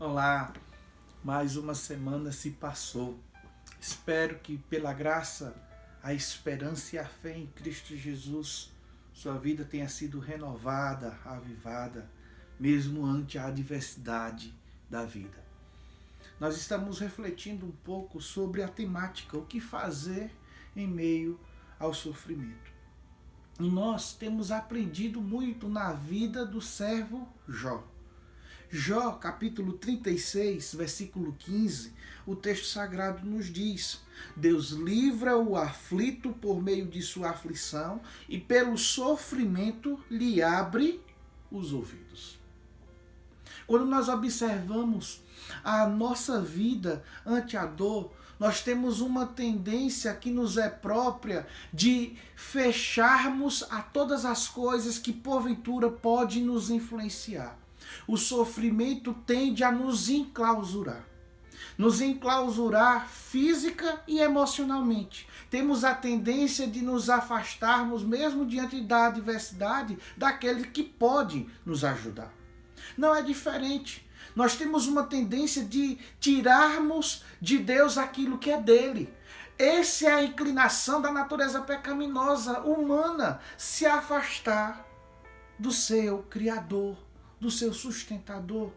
Olá, mais uma semana se passou. Espero que pela graça, a esperança e a fé em Cristo Jesus, sua vida tenha sido renovada, avivada, mesmo ante a adversidade da vida. Nós estamos refletindo um pouco sobre a temática, o que fazer em meio ao sofrimento. E nós temos aprendido muito na vida do servo Jó. Jó, capítulo 36, versículo 15, o texto sagrado nos diz: Deus livra o aflito por meio de sua aflição e pelo sofrimento lhe abre os ouvidos. Quando nós observamos a nossa vida ante a dor, nós temos uma tendência que nos é própria de fecharmos a todas as coisas que porventura podem nos influenciar. O sofrimento tende a nos enclausurar física e emocionalmente. Temos a tendência de nos afastarmos, mesmo diante da adversidade, daquele que pode nos ajudar. Não é diferente. Nós temos uma tendência de tirarmos de Deus aquilo que é dele. Essa é a inclinação da natureza pecaminosa humana, se afastar do seu Criador, do seu sustentador.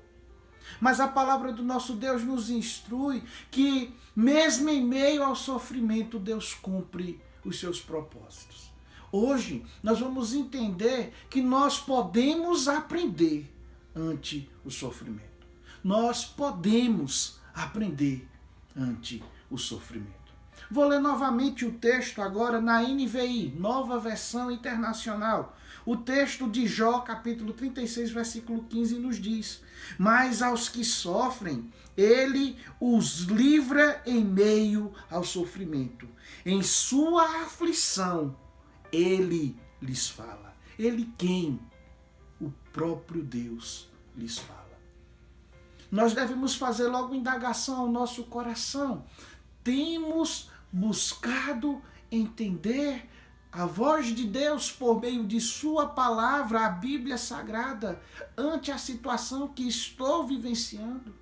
Mas a palavra do nosso Deus nos instrui que, mesmo em meio ao sofrimento, Deus cumpre os seus propósitos. Hoje, nós vamos entender que nós podemos aprender ante o sofrimento. Nós podemos aprender ante o sofrimento. Vou ler novamente o texto agora na NVI, Nova Versão Internacional. O texto de Jó, capítulo 36, versículo 15, nos diz: Mas aos que sofrem, ele os livra em meio ao sofrimento. Em sua aflição, ele lhes fala. Ele quem? O próprio Deus lhes fala. Nós devemos fazer logo indagação ao nosso coração. Temos buscado entender a voz de Deus por meio de sua palavra, a Bíblia Sagrada, ante a situação que estou vivenciando?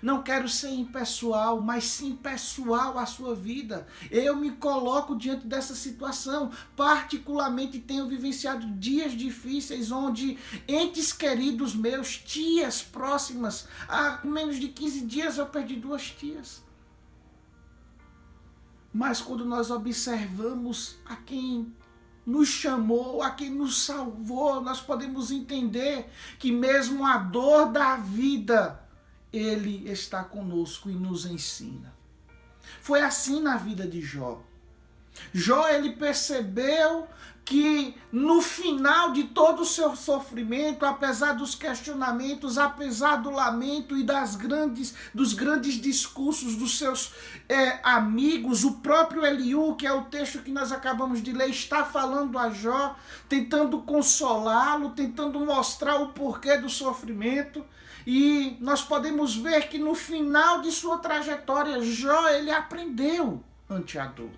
Não quero ser impessoal, mas sim pessoal à sua vida. Eu me coloco diante dessa situação. Particularmente tenho vivenciado dias difíceis onde entes queridos meus, tias próximas, há menos de 15 dias eu perdi 2 tias. Mas quando nós observamos a quem nos chamou, a quem nos salvou, nós podemos entender que mesmo a dor da vida, Ele está conosco e nos ensina. Foi assim na vida de Jó. Jó, ele percebeu que no final de todo o seu sofrimento, apesar dos questionamentos, apesar do lamento e dos grandes discursos dos seus amigos, o próprio Eliú, que é o texto que nós acabamos de ler, está falando a Jó, tentando consolá-lo, tentando mostrar o porquê do sofrimento. E nós podemos ver que no final de sua trajetória, Jó, ele aprendeu ante a dor.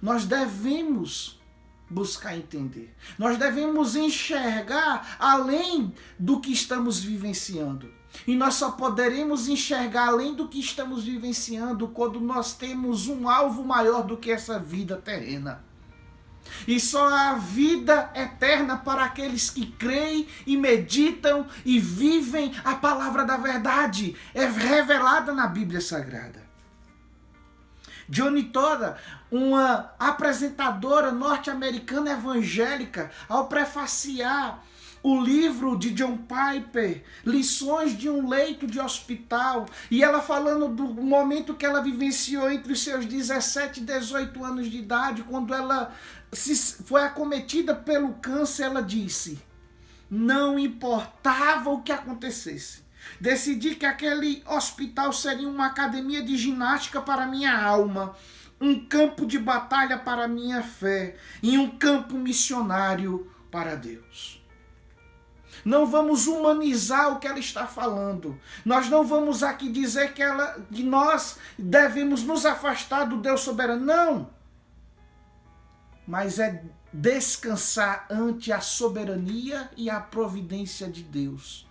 Nós devemos buscar entender. Nós devemos enxergar além do que estamos vivenciando. E nós só poderemos enxergar além do que estamos vivenciando quando nós temos um alvo maior do que essa vida terrena. E só há vida eterna para aqueles que creem e meditam e vivem a palavra da verdade. É revelada na Bíblia Sagrada. Johnny Toda, uma apresentadora norte-americana evangélica, ao prefaciar o livro de John Piper, Lições de um Leito de Hospital, e ela falando do momento que ela vivenciou entre os seus 17 e 18 anos de idade, quando ela foi acometida pelo câncer, ela disse: não importava o que acontecesse. Decidi que aquele hospital seria uma academia de ginástica para minha alma, um campo de batalha para minha fé e um campo missionário para Deus. Não vamos humanizar o que ela está falando. Nós não vamos aqui dizer que nós devemos nos afastar do Deus soberano. Não. Mas é descansar ante a soberania e a providência de Deus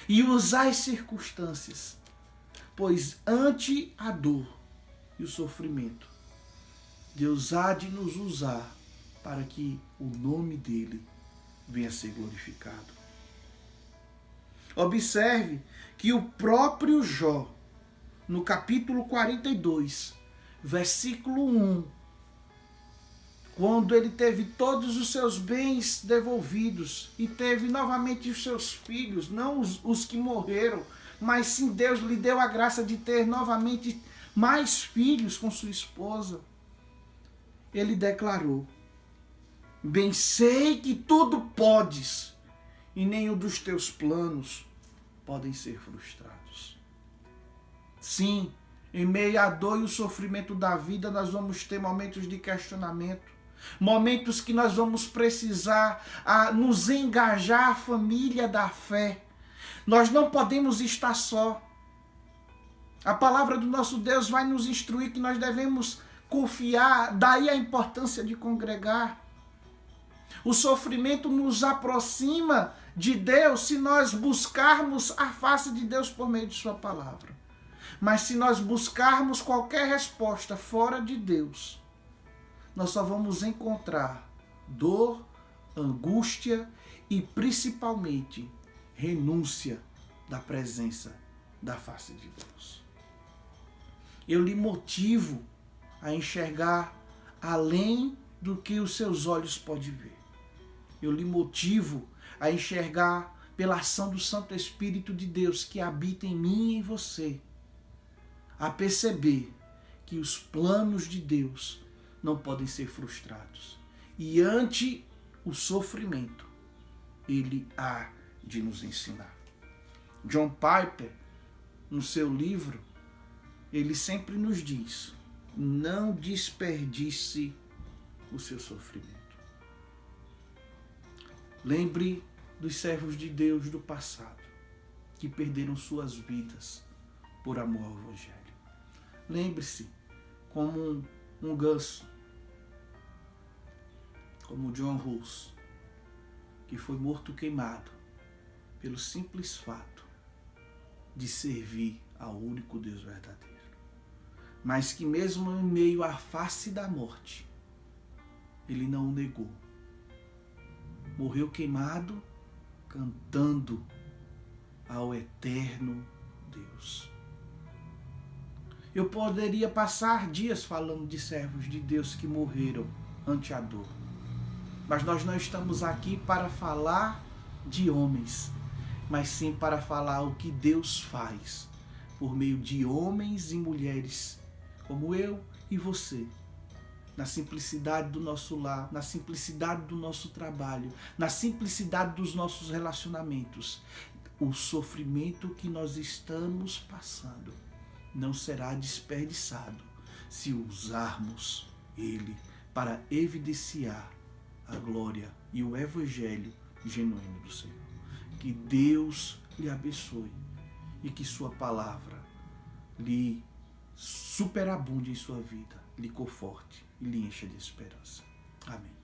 e usar as circunstâncias, pois ante a dor e o sofrimento, Deus há de nos usar para que o nome dele venha a ser glorificado. Observe que o próprio Jó, no capítulo 42, versículo 1, quando ele teve todos os seus bens devolvidos e teve novamente os seus filhos, não os que morreram, mas sim Deus lhe deu a graça de ter novamente mais filhos com sua esposa. Ele declarou: bem sei que tudo podes, e nenhum dos teus planos podem ser frustrados. Sim, em meio à dor e o sofrimento da vida, nós vamos ter momentos de questionamento, momentos que nós vamos precisar nos engajar a família da fé. Nós não podemos estar só. A palavra do nosso Deus vai nos instruir que nós devemos confiar, daí a importância de congregar. O sofrimento nos aproxima de Deus se nós buscarmos a face de Deus por meio de sua palavra. Mas se nós buscarmos qualquer resposta fora de Deus, nós só vamos encontrar dor, angústia e principalmente renúncia da presença da face de Deus. Eu lhe motivo a enxergar além do que os seus olhos podem ver. Eu lhe motivo a enxergar pela ação do Santo Espírito de Deus que habita em mim e em você, a perceber que os planos de Deus não podem ser frustrados. E ante o sofrimento, ele há de nos ensinar. John Piper, no seu livro, ele sempre nos diz: não desperdice o seu sofrimento. Lembre dos servos de Deus do passado, que perderam suas vidas por amor ao Evangelho. Lembre-se, como um ganso, como John Hus, que foi morto queimado pelo simples fato de servir ao único Deus verdadeiro. Mas que mesmo em meio à face da morte, ele não o negou. Morreu queimado, cantando ao eterno Deus. Eu poderia passar dias falando de servos de Deus que morreram ante a dor. Mas nós não estamos aqui para falar de homens, mas sim para falar o que Deus faz por meio de homens e mulheres como eu e você, na simplicidade do nosso lar, na simplicidade do nosso trabalho, na simplicidade dos nossos relacionamentos. O sofrimento que nós estamos passando não será desperdiçado se usarmos ele para evidenciar a glória e o evangelho genuíno do Senhor. Que Deus lhe abençoe e que sua palavra lhe superabunde em sua vida, lhe conforte e lhe encha de esperança. Amém.